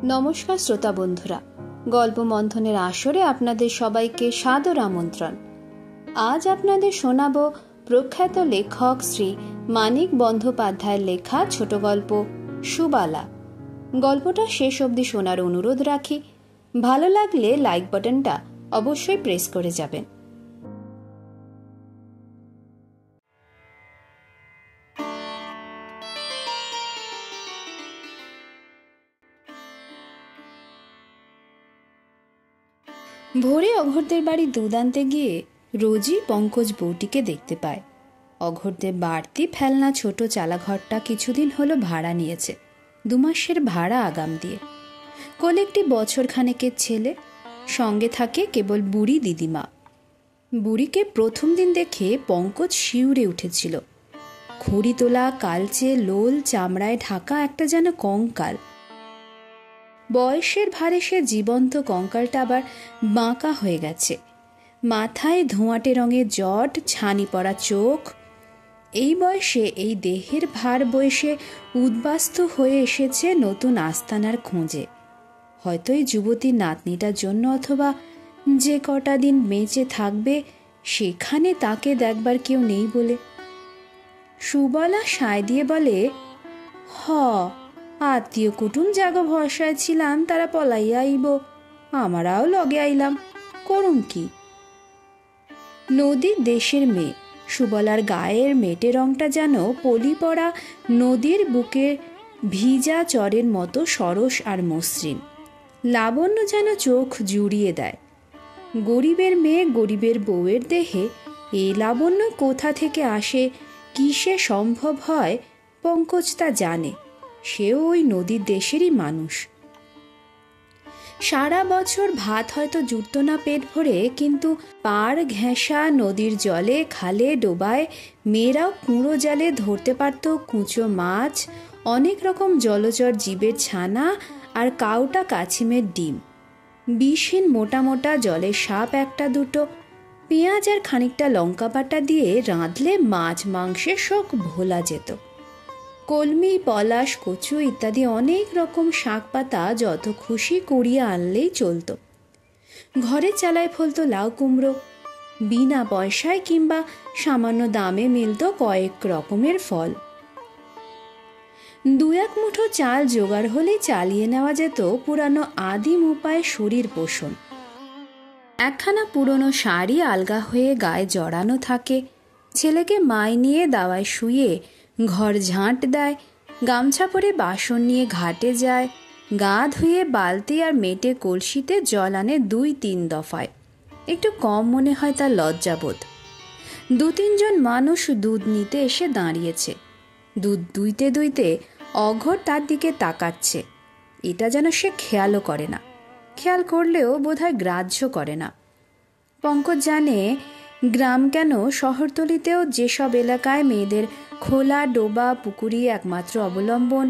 নমস্কার শ্রোতা বন্ধুরা, গল্প মন্থনের আসরে আপনাদের সবাইকে সাদর আমন্ত্রণ। আজ আপনাদের শোনাব প্রখ্যাত লেখক শ্রী মানিক বন্দ্যোপাধ্যায়ের লেখা ছোট গল্প সুবালা। গল্পটা শেষ অবধি শোনার অনুরোধ রাখি। ভালো লাগলে লাইক বাটনটা অবশ্যই প্রেস করে যাবেন। ভোরে অঘোরদের বাড়ি দুধ আনতে গিয়ে রোজই পঙ্কজ বউটিকে দেখতে পায়। অঘোরদের বাড়তি ফেলনা ছোট চালাঘরটা কিছুদিন হলো ভাড়া নিয়েছে, 2 মাসের ভাড়া আগাম দিয়ে। কোলে একটি বছর খানেকের ছেলে, সঙ্গে থাকে কেবল বুড়ি দিদিমা। বুড়িকে প্রথম দিন দেখে পঙ্কজ শিউরে উঠেছিল। খড়ি তোলা, কালচে লোল চামড়ায় ঢাকা একটা যেন কঙ্কাল। বয়সের ভারে সে জীবন্ত কঙ্কালটা আবার বাঁকা হয়ে গেছে। মাথায় ধোঁয়াটে রঙের জট, ছানি পড়া চোখ। এই বয়সে এই দেহের ভার বয়সে উদ্বাস্তু হয়ে এসেছে নতুন আস্তানার খোঁজে। হয়তো এই যুবতীর নাতনিটার জন্য, অথবা যে কটা দিন বেঁচে থাকবে সেখানে তাকে দেখবার কেউ নেই বলে। সুবলা সায় দিয়ে বলে, আত্মীয় কুটুম জাগো ভরসায় ছিলাম, তারা পলাইয়া আইব, আমারাও লগে আইলাম, করুম কি। নদীর দেশের মেয়ে, সুবলার গায়ের মেটে রংটা যেন পলি পড়া নদীর বুকে ভিজা চরের মতো সরস আর মসৃণ। লাবণ্য যেন চোখ জুড়িয়ে দেয়। গরিবের মেয়ে, গরিবের বউয়ের দেহে এই লাবণ্য কোথা থেকে আসে, কিসে সম্ভব হয়, পঙ্কজ তা জানে। সেও ওই নদীর দেশেরই মানুষ। সারা বছর ভাত হয়তো জুটত না পেট ভরে, কিন্তু পাড় ঘেঁষা নদীর জলে, খালে ডোবায় মেয়েরাও কুঁড়ো জালে ধরতে পারত কুঁচো মাছ, অনেক রকম জলচর জীবের ছানা আর কাউটা কাছিমের ডিম। বিষহীন মোটা মোটা জলের সাপ একটা দুটো, পেঁয়াজ আর খানিকটা লঙ্কা বাটা দিয়ে রাঁধলে মাছ মাংসের শোক ভোলা যেত। কলমি, পলাশ, কচু ইত্যাদি অনেক রকম শাক পাতা যত খুশি কুড়িয়ে আনলেই চলত। ঘরে চালায় ফলত লাউ কুমড়ো, বিনা পয়সায় কিংবা সামান্য দামে মিলত কয়েক রকমের ফল। 2-1 মুঠো চাল জোগাড় হলেই চালিয়ে নেওয়া যেত পুরানো আদিম উপায়ে শরীর পোষণ। একখানা পুরনো শাড়ি আলগা হয়ে গায়ে জড়ানো থাকে। ছেলেকে মায় নিয়ে দাওয়ায় শুয়ে ঘর ঝাঁট দেয়, গামছা পরে বাসন নিয়ে ঘাটে যায়, গা ধুয়ে বালতি আর মেটে কলসিতে জল আনে 2-3 দফায়। একটু কম মনে হয় তার লজ্জাবোধ। 2-3 জন মানুষ দুধ নিতে এসে দাঁড়িয়েছে। দুধ দুইতে দুইতে অঘোর তার দিকে তাকাচ্ছে। এটা যেন সে খেয়ালও করে না, খেয়াল করলেও বোধহয় গ্রাহ্য করে না। পঙ্কজ জানে, গ্রাম কেন শহরতলিতেও যেসব এলাকায় মেয়েদের খোলা ডোবা পুকুরি একমাত্র অবলম্বন,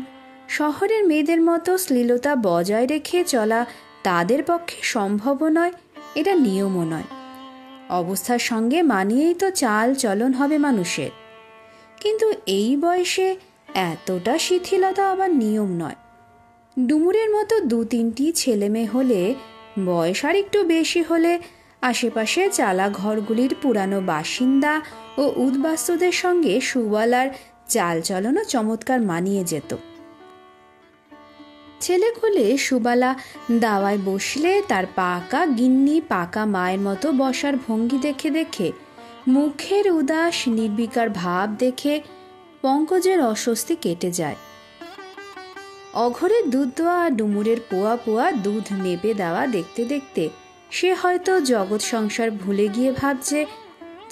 শহরের মেয়েদের মতো শ্লীলতা বজায় রেখে চলা তাদের পক্ষে সম্ভবও নয়, এটা নিয়মও নয়। অবস্থার সঙ্গে মানিয়েই তো চাল চলন হবে মানুষের। কিন্তু এই বয়সে এতটা শিথিলতা আবার নিয়ম নয়। ডুমুরের মতো 2-3টি ছেলে মেয়ে হলে, বয়স আর একটু বেশি হলে আশেপাশে চালা ঘরগুলির পুরানো বাসিন্দা ও উদ্বাস্তুদের সঙ্গে সুবলার চাল চলনও চমৎকার মানিয়ে যেত। ছেলে কোলে সুবলা দাওয়ায় বসলে তার পাকা গিন্নি, পাকা মায়ের মতো বসার ভঙ্গি দেখে দেখে, মুখের উদাস নির্বিকার ভাব দেখে পঙ্কজের অস্বস্তি কেটে যায়। অঘরের দুধ দোয়া আর ডুমুরের পোয়া পোয়া দুধ মেপে দেওয়া দেখতে দেখতে সে হয়তো জগৎ সংসার ভুলে গিয়ে ভাবছে,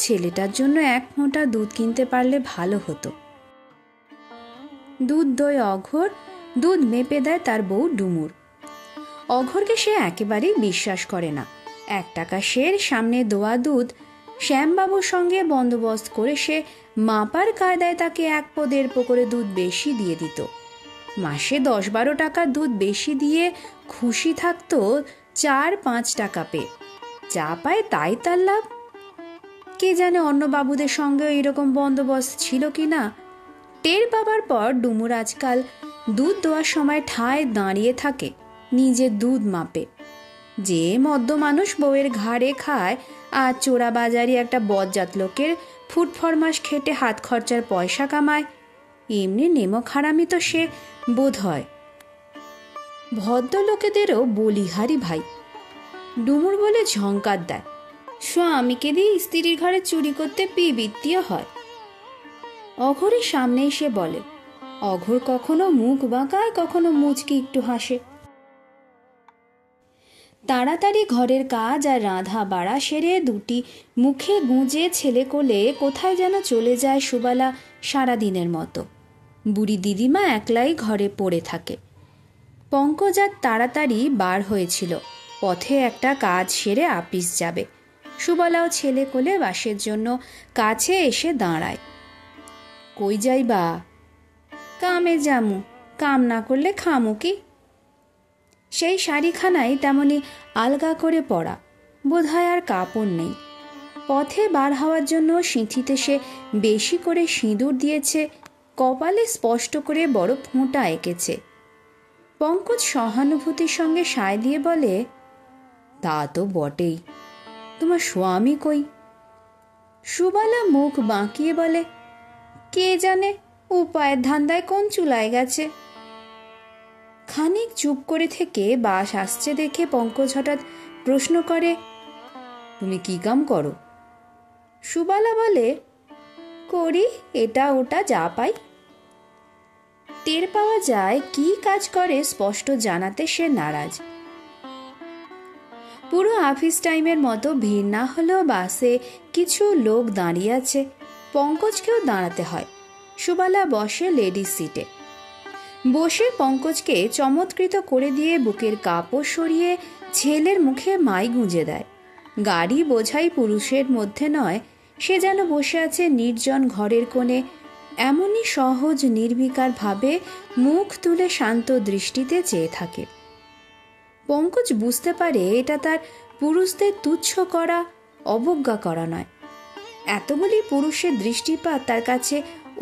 ছেলেটার জন্য 1 মোটা দুধ কিনতে পারলে ভালো হতো। দুধ দই অঘর, দুধ মেপে দেয় তার বউ ডুমুর। অঘরকে সে একেবারেই বিশ্বাস করে না। 1 টাকা সের সামনে দোয়া দুধ শ্যামবাবুর সঙ্গে বন্দোবস্ত করে সে মাপার কায়দায় তাকে 1 পো 1.5 পো করে দুধ বেশি দিয়ে দিত। মাসে 10-12 টাকা দুধ বেশি দিয়ে খুশি থাকতো 4-5 টাকা পেয়ে। যা পায় তাই তার লাভ। কে জানে অন্য বাবুদের সঙ্গে এরকম বন্দোবস্ত ছিল কি না। টের পাবার পর ডুমুর আজকাল দুধ দোয়ার সময় ঠায় দাঁড়িয়ে থাকে, নিজের দুধ মাপে। যে মদ্য মানুষ বউয়ের ঘাড়ে খায় আর চোরাবাজারি একটা বজ্জাত লোকের ফুটফরমাস খেটে হাত খরচার পয়সা কামায়, এমনি নেমক হারামি তো সে বোধ হয়। ভদ্রলোকেদেরও বলিহারি ভাই। ডুমুর বলে ঝঙ্কার দেয়, স্বামীকে দিয়ে স্ত্রীর ঘরে চুরি করতে পিবৃত্তিও হয়। অঘোরের সামনে এসে বলে, অঘোর কখনো মুখ বাঁকায়, কখনো মুচকি একটু হাসে। তাড়াতাড়ি ঘরের কাজ আর রাঁধা বাড়া সেরে দুটি মুখে গুঁজে ছেলে কোলে কোথায় যেন চলে যায় সুবালা সারাদিনের মতো। বুড়ি দিদিমা একলাই ঘরে পড়ে থাকে। পঙ্কজ আর তাড়াতাড়ি বার হয়েছিল, পথে একটা কাজ সেরে আপিস যাবে। সুবালাও ছেলে কোলে বাসের জন্য কাছে এসে দাঁড়ায়। কই যাইবা? কামে যামু, কাম না করলে খামু কি? সেই শাড়িখানাই তেমনি আলগা করে পরা, বোধহয় আর কাপড় নেই। পথে বার হওয়ার জন্য সিঁথিতে সে বেশি করে সিঁদুর দিয়েছে, কপালে স্পষ্ট করে বড় ফোঁটা এঁকেছে। পঙ্কজ সহানুভূতির সঙ্গে সায় দিয়ে বলে, তা তো বটেই, তোমার স্বামী কই? সুবালা মুখ বাঁকিয়ে বলে, কে জানে, উপায়ের ধান্দায় কোন চুলায় গেছে। খানিক চুপ করে থেকে বাস আসছে দেখে পঙ্কজ হঠাৎ প্রশ্ন করে, তুমি কি কাম করো? সুবালা বলে, করি এটা ওটা যা পাই। টের পাওয়া যায় কি কাজ করে স্পষ্ট জানাতে সে নারাজ। পুরো অফিস টাইমের মতো ভিড় না হলেও বাসে কিছু লোক দাঁড়িয়ে আছে, পঙ্কজকেও দাঁড়াতে হয়। সুবালা বসে লেডিস সিটে। বসে পঙ্কজকে চমৎকৃত করে দিয়ে বুকের কাপড় সরিয়ে ছেলের মুখে মাই গুঁজে দেয়। গাড়ি বোঝাই পুরুষের মধ্যে নয়, সে যেন বসে আছে নির্জন ঘরের কোণে, এমনই সহজ নির্বিকার ভাবে মুখ তুলে শান্ত দৃষ্টিতে চেয়ে থাকে। পঙ্কজ বুঝতে পারে এটা তার পুরুষদের তুচ্ছ করা, অবজ্ঞা করা নয়। এতগুলি পুরুষের দৃষ্টিপাত তার কাছে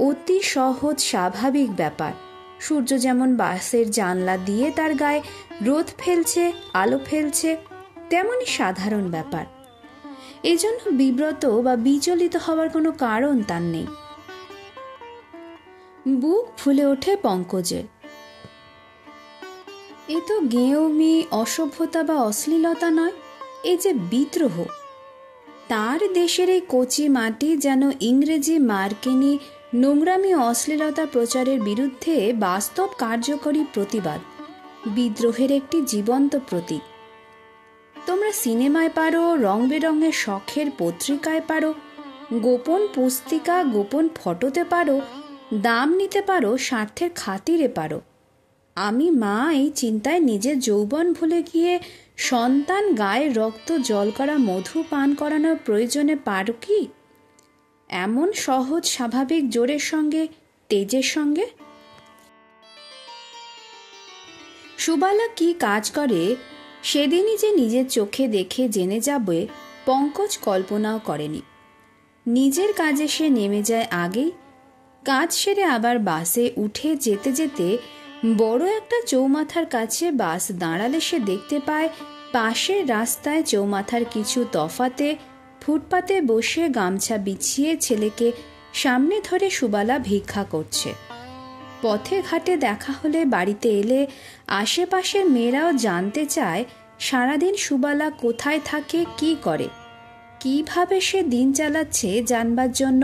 অতি সহজ স্বাভাবিক ব্যাপার। সূর্য যেমন বাসের জানলা দিয়ে তার গায়ে রোদ ফেলছে, আলো ফেলছে, তেমনই সাধারণ ব্যাপার। এজন্য বিব্রত বা বিচলিত হওয়ার কোনো কারণ তার নেই। বুক ফুলে ওঠে পঙ্কজের। এ তো গেঁয়মি, অসভ্যতা বা অশ্লীলতা নয়, এ যে বিদ্রোহ। তার দেশের এই কচি মাটি যেন ইংরেজি মার্কিনী নোংরামি অশ্লীলতা প্রচারের বিরুদ্ধে বাস্তব কার্যকরী প্রতিবাদ, বিদ্রোহের একটি জীবন্ত প্রতীক। তোমরা সিনেমায় পারো, রং বেরঙের শখের পত্রিকায় পারো, গোপন পুস্তিকা, গোপন ফটোতে পারো, দাম নিতে পারো, স্বার্থের খাতিরে পারো। আমি মা এই চিন্তায় নিজের যৌবন ভুলে গিয়ে সন্তান গায়ে রক্ত জল করা মধু পান করানোর প্রয়োজনে পারো কি? এমন সহজ স্বাভাবিক জোরের সঙ্গে, তেজের সঙ্গে। সুবালা কি কাজ করে সেদিনই যে নিজের চোখে দেখে জেনে যাবে পঙ্কজ কল্পনাও করেনি। নিজের কাজে সে নেমে যায় আগেই। কাজ সেরে আবার বাসে উঠে যেতে যেতে বড় একটা চৌমাথার কাছে বাস দাঁড়ালে সে দেখতে পায় পাশের রাস্তায় চৌমাথার কিছু তফাতে ফুটপাতে বসে গামছা বিছিয়ে ছেলেকে সামনে ধরে সুবালা ভিক্ষা করছে। পথে ঘাটে দেখা হলে, বাড়িতে এলে আশেপাশের মেয়েরাও জানতে চায় সারাদিন সুবালা কোথায় থাকে, কি করে, কিভাবে সে দিন চালাচ্ছে। জানবার জন্য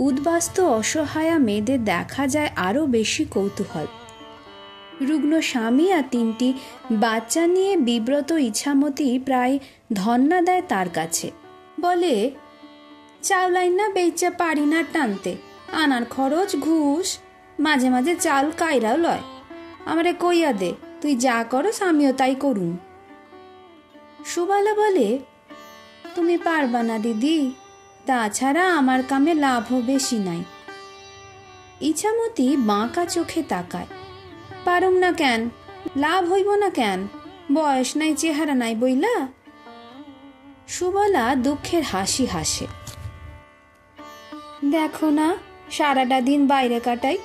উদ্বাস্তু অসহায়া মেয়েদের দেখা যায় আরও বেশি কৌতূহল। রুগ্ন স্বামী আর 3টি বাচ্চা নিয়ে বিব্রত ইচ্ছামতি প্রায় ধন্না দেয় তার কাছে। বলে, চাউলাই না বেচা পারি না টানতে, আনার খরচ, ঘুষ, মাঝে মাঝে চাল কাইরাও লয়। আমারে কইয়া দে, তুই যা করস আমিও তাই করুম। সুবালা বলে, তুমি পারবা না দিদি, তাছাড়া আমার কামে লাভও বেশি নাই। ইচ্ছামতি বাঁকা চোখে তাকায়। পারুম না কেন? লাভ হইব না কেন? বয়স নাই, চেহারা নাই বইলা? সুবলা দুঃখের হাসি হাসে। দেখো না, সারাটা দিন বাইরে কাটাই,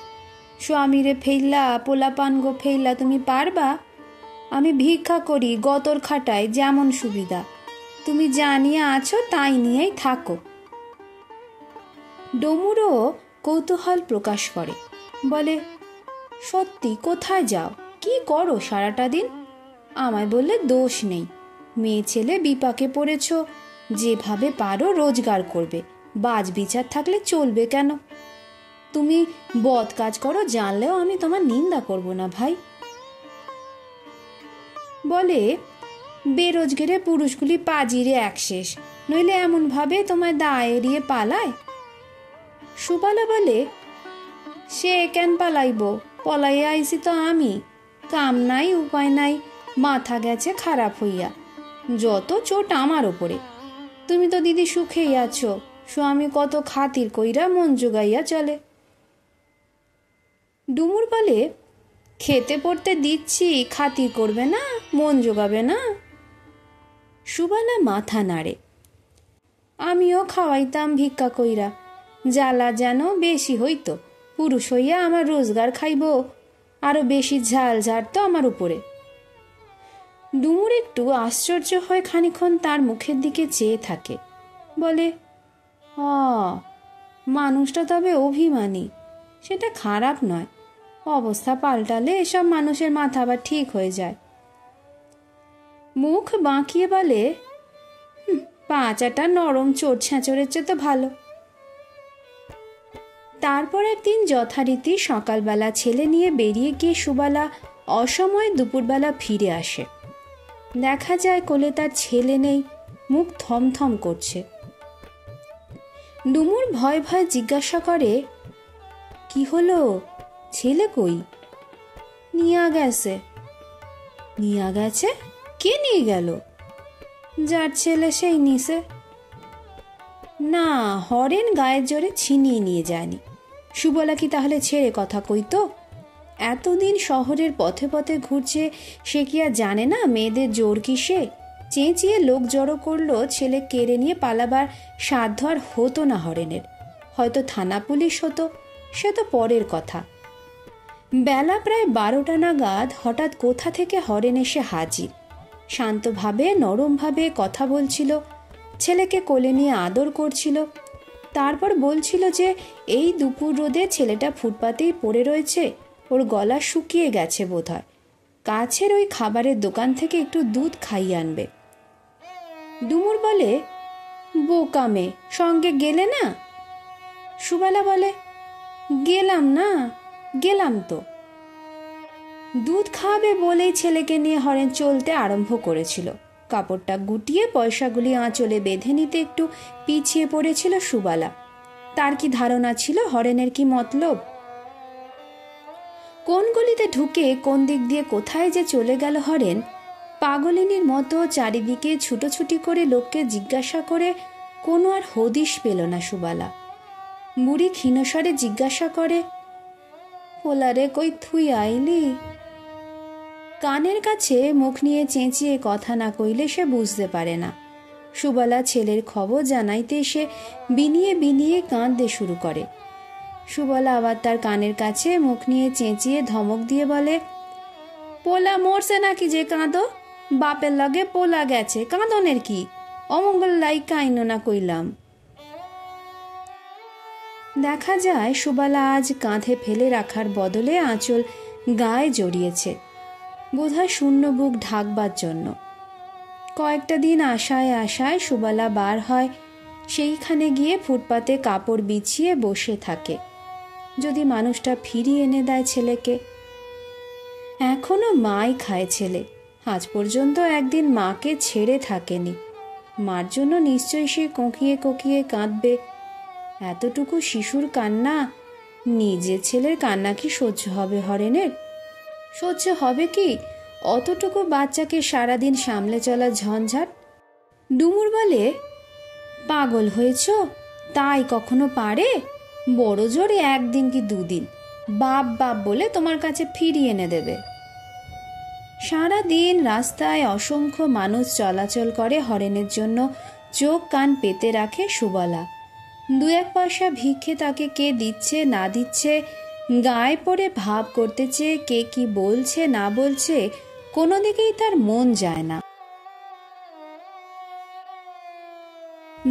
স্বামীরে ফেললা, পোলাপান গো ফেললা, তুমি পারবা? আমি ভিক্ষা করি, গতর খাটাই, যেমন সুবিধা। তুমি যা নিয়ে আছো তাই নিয়েই থাকো। ডমুরও কৌতূহল প্রকাশ করে, বলে, সত্যি কোথায় যাও, কি করো সারাটা দিন? আমায় বললে দোষ নেই, মেয়ে ছেলে বিপাকে পড়েছ, যেভাবে পারো রোজগার করবে, বাজ বিচার থাকলে চলবে কেন? তুমি বদ কাজ করো জানলেও আমি তোমার নিন্দা করব না ভাই। বলে, বেরোজগারে পুরুষগুলি পাজিরে এক শেষ, নইলে এমন ভাবে তোমায় দায় এড়িয়ে পালায়। সুবালা বলে, সে কেন পালাইব, পলাইয়া আইসি তো আমি, কাম নাই উপায় নাই, মাথা গেছে খারাপ হইয়া, যত চোট আমার ওপরে। তুমি তো দিদি সুখেই আছো, স্বামী কত খাতির কইরা মন জোগাইয়া চলে। ডুমুর বলে, খেতে পড়তে দিচ্ছি, খাতির করবে না, মন জোগাবে না? সুবালা মাথা নাড়ে, আমিও খাওয়াইতাম ভিক্ষা কইরা, জ্বালা যেন বেশি হইতো, পুরুষ হইয়া আমার রোজগার খাইব, আরো বেশি ঝাল ঝাড়তো আমার উপরে। ডুমুর একটু আশ্চর্য হয়ে খানিক্ষণ তার মুখের দিকে চেয়ে থাকে, বলে, মানুষটা তবে অভিমানী, সেটা খারাপ নয়, অবস্থা পাল্টালে এসব মানুষের মাথা আবার ঠিক হয়ে যায়। মুখ বাঁকিয়ে বলে, পাঁচাটা নরম চোট ছ্যাঁচড়ের চেয়ে তো ভালো। তারপর একদিন যথারীতি সকালবেলা ছেলে নিয়ে বেরিয়ে গিয়ে সুবালা অসময়ে দুপুরবেলা ফিরে আসে। দেখা যায় কোলে তার ছেলে নেই, মুখ থমথম করছে। ডুমুর ভয় ভয় জিজ্ঞাসা করে, কি হলো, ছেলে কই? নিয়া গেছে। নিয়া গেছে? কে নিয়ে গেল? যার ছেলে সেই নিছে। না, হরেন গায়ের জোরে ছিনিয়ে নিয়ে যায়নি। সুবলা কি তাহলে ছেড়ে কথা কইতো? এতদিন শহরের পথে পথে ঘুরছে, সে কি আর জানে না মেয়েদের জোর কিসে? চেঁচিয়ে লোক জড়ো করলো, ছেলে কেড়ে নিয়ে পালাবার সাধ্য আর হতো না হরেনের। হয়তো থানা পুলিশ হতো, সে তো পরের কথা। বেলা প্রায় 12টা নাগাদ হঠাৎ কোথা থেকে হরেন এসে হাজির। শান্তভাবে নরমভাবে কথা বলছিল, ছেলেকে কোলে নিয়ে আদর করছিল। তারপর বলছিল যে এই দুপুর রোদে ছেলেটা ফুটপাতেই পড়ে রয়েছে, ওর গলা শুকিয়ে গেছে বোধহয়, কাছের ওই খাবারের দোকান থেকে একটু দুধ খাইয়ে আনবে। ডুমুর বলে, বোকা মেয়ে, সঙ্গে গেলে না? সুবালা বলে, গেলাম তো। দুধ খাওয়াবে বলেই ছেলেকে নিয়ে হরেন চলতে আরম্ভ করেছিল। কাপড়টা গুটিয়ে পয়সাগুলি আঁচলে বেঁধে নিতে একটু পিছিয়ে পড়েছিল সুবালা। তার কি ধারণা ছিল হরেনের কি মতলব? কোন গলিতে ঢুকে কোন দিক দিয়ে কোথায় যে চলে গেল হরেন, পাগলিনীর মতো চারিদিকে ছুটোছুটি করে লোককে জিজ্ঞাসা করে কোনো আর হদিশ পেল না সুবালা। বুড়ি ক্ষীণস্বরে জিজ্ঞাসা করে, পোলারে কই থুই আইলি? কানের কাছে মুখ নিয়ে চেঁচিয়ে কথা না কইলে সে বুঝতে পারে না। সুবালা ছেলের খবর জানাইতে এসে বিনিয়ে বিনিয়ে কাঁদতে শুরু করে। সুবালা আবার তার কানের কাছে মুখ নিয়ে চেঁচিয়ে ধমক দিয়ে বলে, পোলা মরছে নাকি যে কাঁদো? বাপের লগে পোলা গেছে, কাঁদনের কি? অমঙ্গল লাই কাইনো না কইলাম। দেখা যায় সুবালা আজ কাঁধে ফেলে রাখার বদলে আঁচল গায়ে জড়িয়েছে, বোধহয় শূন্য বুক ঢাকবার জন্য। কয়েকটা দিন আশায় আশায় সুবালা বার হয়, সেইখানে গিয়ে ফুটপাতে কাপড় বিছিয়ে বসে থাকে। যদি মানুষটা ফিরিয়ে এনে দেয় ছেলেকে। এখনো মাই খায় ছেলে, আজ পর্যন্ত একদিন মাকে ছেড়ে থাকেনি। মার জন্য নিশ্চয়ই সে কোকিয়ে কোকিয়ে কাঁদবে। এতটুকু শিশুর কান্না, নিজের ছেলের কান্না কি সহ্য হবে হরেনের? সহ্য হবে কি অতটুকু বাচ্চাকে সারাদিন সামলে চলা ঝঞ্ঝাট? ডুমুর বলে, পাগল হয়েছ? তাই কখনো পারে? বড় জোরে একদিন কি দুদিন বাপ বাপ বলে তোমার কাছে ফিরিয়ে এনে দেবে। সারাদিন রাস্তায় অসংখ্য মানুষ চলাচল করে, হরেনের জন্য চোখ কান পেতে রাখে সুবালা। 2-1 পয়সা ভিক্ষে তাকে কে দিচ্ছে না দিচ্ছে, গায়ে পড়ে ভাব করতে চেয়ে কে কি বলছে না বলছে, কোনো দিকেই তার মন যায় না।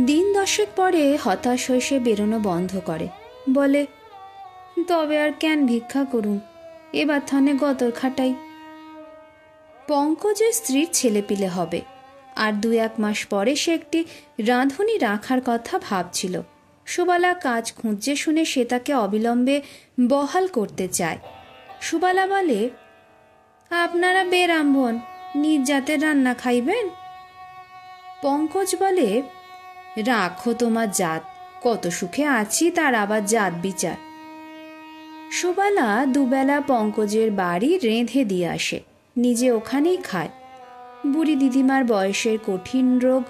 দিন 10 পরে হতাশ হয়ে সে বেরোনো বন্ধ করে, বলে, তবে আর কেন ভিক্ষা করুন, এবার থানে গতর খাটাই। পঙ্কজের স্ত্রীর ছেলেপিলে হবে, আর 2-1 মাস পরে সে একটি রাঁধুনি রাখার কথা ভাবছিল। সুবালা কাজ খুঁজছে শুনে সে তাকে অবিলম্বে বহাল করতে চায়। সুবালা বলে, আপনারা বেরাম্ভন, নিজ জাতের রান্না খাইবেন? পঙ্কজ বলে, রাখো তোমার জাত, কত সুখে আছি তার আবার জাত বিচার। সুবালা দুবেলা পঙ্কজের বাড়ি রেঁধে দিয়ে আসে, নিজে ওখানেই খায়। বুড়ি দিদিমার বয়সের কঠিন রোগ,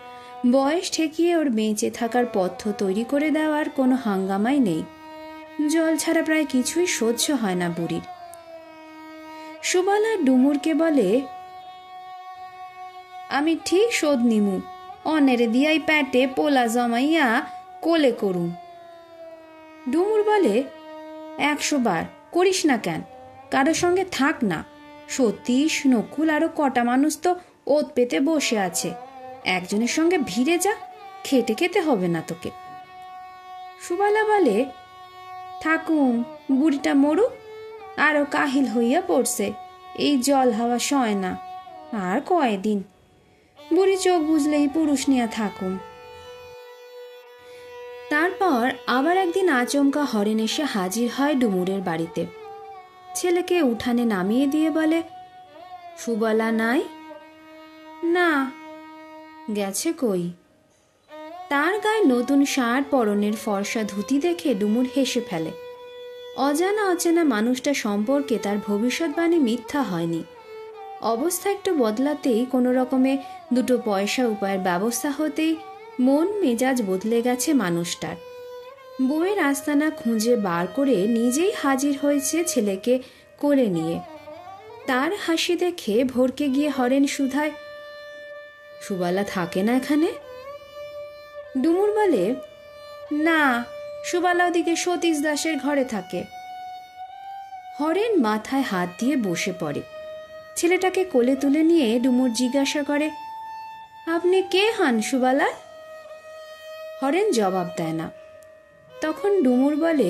বয়স ঠেকিয়ে ওর বেঁচে থাকার পথ্য তৈরি করে দেওয়ার কোনো হাঙ্গামাই নেই। জল ছাড়া প্রায় কিছুই সহ্য হয় না বুড়ির। সুবালা ডুমুরকে বলে, আমি ঠিক শোধ নিমু, অনেরে দিয়াই প্যাটে পোলা জমাইয়া কোলে করুম। ডুমুর বলে, 100 বার করিস না কেন, কারোর সঙ্গে থাক না। সতীশ, নকুল আরো কটা মানুষ তো ওত পেতে বসে আছে, একজনের সঙ্গে ভিড়ে যা, খেটে খেতে হবে না তোকে। সুবালা বলে, থাকুম, বুড়িটা মরুক, আরো কাহিল হইয়া পড়ছে, এই জল হাওয়া সয় না, আর কয়দিন, বুড়ি চোখ বুঝলেই পুরুষ নিয়ে থাকুম। তারপর আবার একদিন আচমকা হরেন এসে হাজির হয় ডুমুরের বাড়িতে। ছেলেকে উঠানে নামিয়ে দিয়ে বলে, সুবালা নাই? না, গেছে কই? তার গায়ে নতুন শার্ট, পরনের ফর্সা ধুতি দেখে ডুমুর হেসে ফেলে। অজানা অচেনা মানুষটা সম্পর্কে তার ভবিষ্যৎবাণী মিথ্যা হয়নি। অবস্থা একটু বদলাতেই, কোনো রকমে 2 পয়সা উপায়ের ব্যবস্থা হতেই মন মেজাজ বদলে গেছে মানুষটার। বউয়ের আস্তানা খুঁজে বার করে নিজেই হাজির হয়েছে ছেলেকে কোলে নিয়ে। তার হাসি দেখে ভরকে গিয়ে হরেন শুধায়, সুবালা থাকে না এখানে? ডুমুর বলে, না, সুবালা ওদিকে সতীশ দাসের ঘরে থাকে। হরেন মাথায় হাত দিয়ে বসে পড়ে। ছেলেটাকে কোলে তুলে নিয়ে ডুমুর জিজ্ঞাসা করে, আপনি কে হন সুবালা? হরেন জবাব দেয় না। তখন ডুমুর বলে,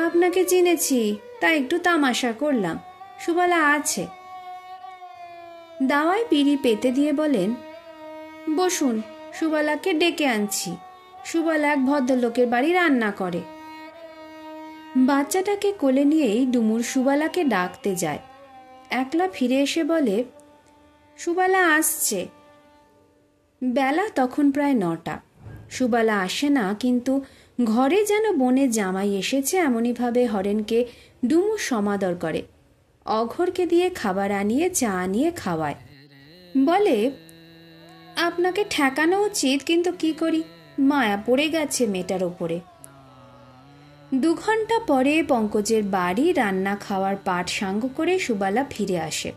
আপনাকে চিনেছি, তাই একটু তামাশা করলাম, সুবালা আছে। দাওয়ায় বিড়ি পেতে দিয়ে বলেন, বসুন, সুবালাকে ডেকে আনছি, সুবালা এক ভদ্রলোকের বাড়ি রান্না করে। বাচ্চাটাকে কোলে নিয়েই ডুমুর সুবালাকে ডাকতে যায়। একলা ফিরে এসে বলে, সুবালা আসছে। বেলা তখন প্রায় 9টা। সুবালা আসে না, কিন্তু ঘরে যেন বনের জামাই এসেছে এমনইভাবে হরেনকে ডুমুর সমাদর করে। অঘরকে দিয়ে খাবার আনিয়ে চা আনিয়ে খাওয়ায়। বলে, আপনাকে ঠেকানো উচিত, কিন্তু কি করি, মায়া পড়ে গেছে মেয়েটার ওপরে। 2 ঘন্টা পরে পঙ্কজের বাড়ি রান্না খাওয়ার পাট সাঙ্গ করে সুবালা ফিরে আসে।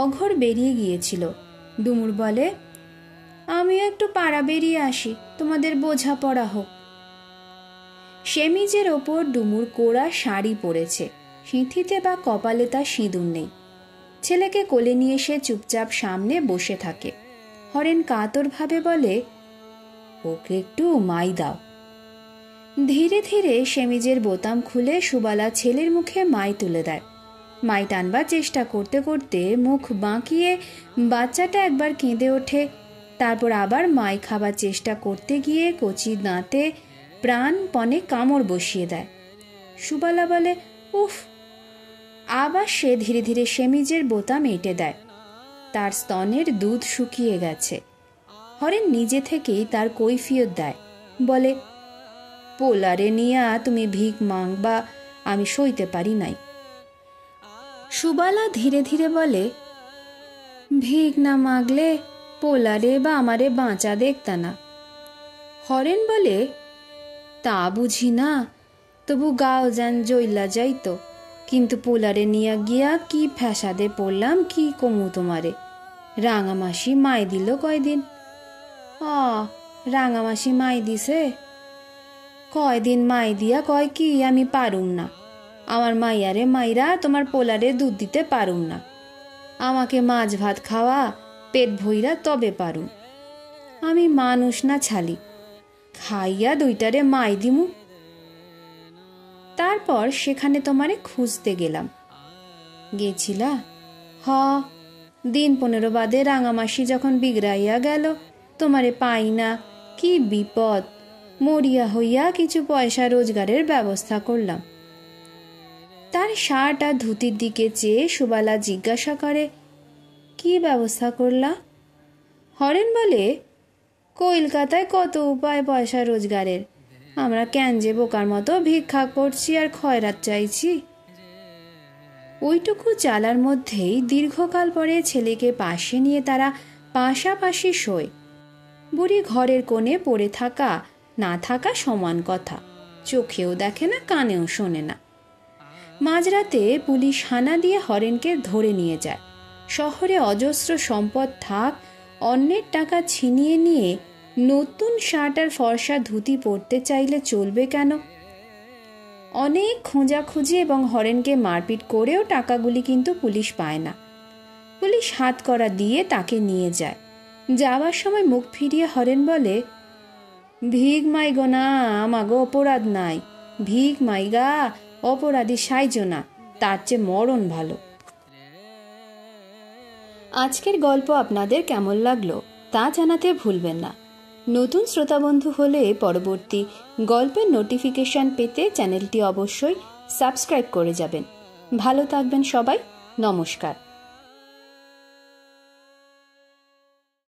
অঘর বেরিয়ে গিয়েছিল। ডুমুর বলে, আমিও একটু পাড়া বেরিয়ে আসি, তোমাদের বোঝাপড়া হোক। সেমিজের ওপর ডুমুর কোড়া শাড়ি পরেছে, সিঁথিতে বা কপালে তার সিঁদুর নেই। ছেলেকে কোলে নিয়ে সে চুপচাপ সামনে বসে থাকে। হরেন কাতরভাবে বলে, ওকে একটু মাই দাও। ধীরে ধীরে সেমিজের বোতাম খুলে সুবালা ছেলের মুখে মাই তুলে দেয়। মাই টানবার চেষ্টা করতে করতে মুখ বাঁকিয়ে বাচ্চাটা একবার কেঁদে ওঠে। তারপর আবার মাই খাবার চেষ্টা করতে গিয়ে কচি দাঁতে প্রাণপণে কামড় বসিয়ে দেয়। সুবালা বলে, উফ। আবার সে ধীরে ধীরে সেমিজের বোতাম এঁটে দেয়। তার স্তনের দুধ শুকিয়ে গেছে। হরেন নিজে থেকেই তার কৈফিয়ত দেয়, বলে, পোলারে নিয়া তুমি ভিক মাংবা, আমি সইতে পারি নাই। সুবালা ধীরে ধীরে বলে, ভিক না মাগলে পোলারে বা আমারে বাঁচা দেখতা না। হরেন বলে, তা বুঝি না, তবু গাও যান জইলা যাইতো, কিন্তু পোলারে নিয়া গিয়া কি ফ্যাসাদে পড়লাম কি কমু তোমারে। রাঙামাসি মাই দিল কয়দিন। রাঙামাসি মাই দিছে? কয়দিন মাই দিয়া কয় কি আমি পারুম না, আমার মাইয়ারে মাইরা তোমার পোলারে দুধ দিতে পারুম না। আমাকে মাছ ভাত খাওয়া, পেট ভইরা তবে পারুম। আমি মানুষ না ছালি, খাইয়া দুইটারে মাই দিমু। তারপর সেখানে তোমারে খুঁজতে গেলাম। গেছিলা? হ, দিন 15 বাদে রাঙামাসি যখন বিগড়াইয়া গেল, তোমারে পাই না, কি বিপদ! মরিয়া হইয়া কিছু পয়সা রোজগারের ব্যবস্থা করলাম। তার শার্ট আর ধুতির দিকে চেয়ে সুবালা জিজ্ঞাসা করে, কি ব্যবস্থা করলা? হরেন বলে, কলকাতায় কত উপায় পয়সা রোজগারের, আমরা কেন যে বোকার মতো ভিক্ষা করছি আর খয়রাত চাইছি। ওইটুকু চালার মধ্যেই দীর্ঘকাল পরে ছেলেকে পাশে নিয়ে তারা পাশাপাশি শোয়। বুড়ি ঘরের কোণে পড়ে থাকা না থাকা সমান কথা, চোখেও দেখে না, কানেও শোনে না। মাঝরাতে পুলিশ হানা দিয়ে হরেনকে ধরে নিয়ে যায়। শহরে অজস্র সম্পদ থাক, অন্যের টাকা ছিনিয়ে নিয়ে নতুন শার্ট আর ফর্সা ধুতি পরতে চাইলে চলবে কেন? অনেক খোঁজাখুঁজি এবং হরেনকে মারপিট করেও টাকাগুলি কিন্তু পুলিশ পায় না। পুলিশ হাত করা দিয়ে তাকে নিয়ে যায়। যাওয়ার সময় মুখ ফিরিয়ে হরেন বলে, ভিক মাইগো না, আমাগো অপরাধ নাই, ভিক মাইগা অপরাধী সাইজো না, তার চেয়ে মরণ ভালো। আজকের গল্প আপনাদের কেমন লাগলো তা জানাতে ভুলবেন না। নতুন শ্রোতাবন্ধু হলে পরবর্তী গল্পের নোটিফিকেশন পেতে চ্যানেলটি অবশ্যই সাবস্ক্রাইব করে যাবেন। ভালো থাকবেন সবাই, নমস্কার।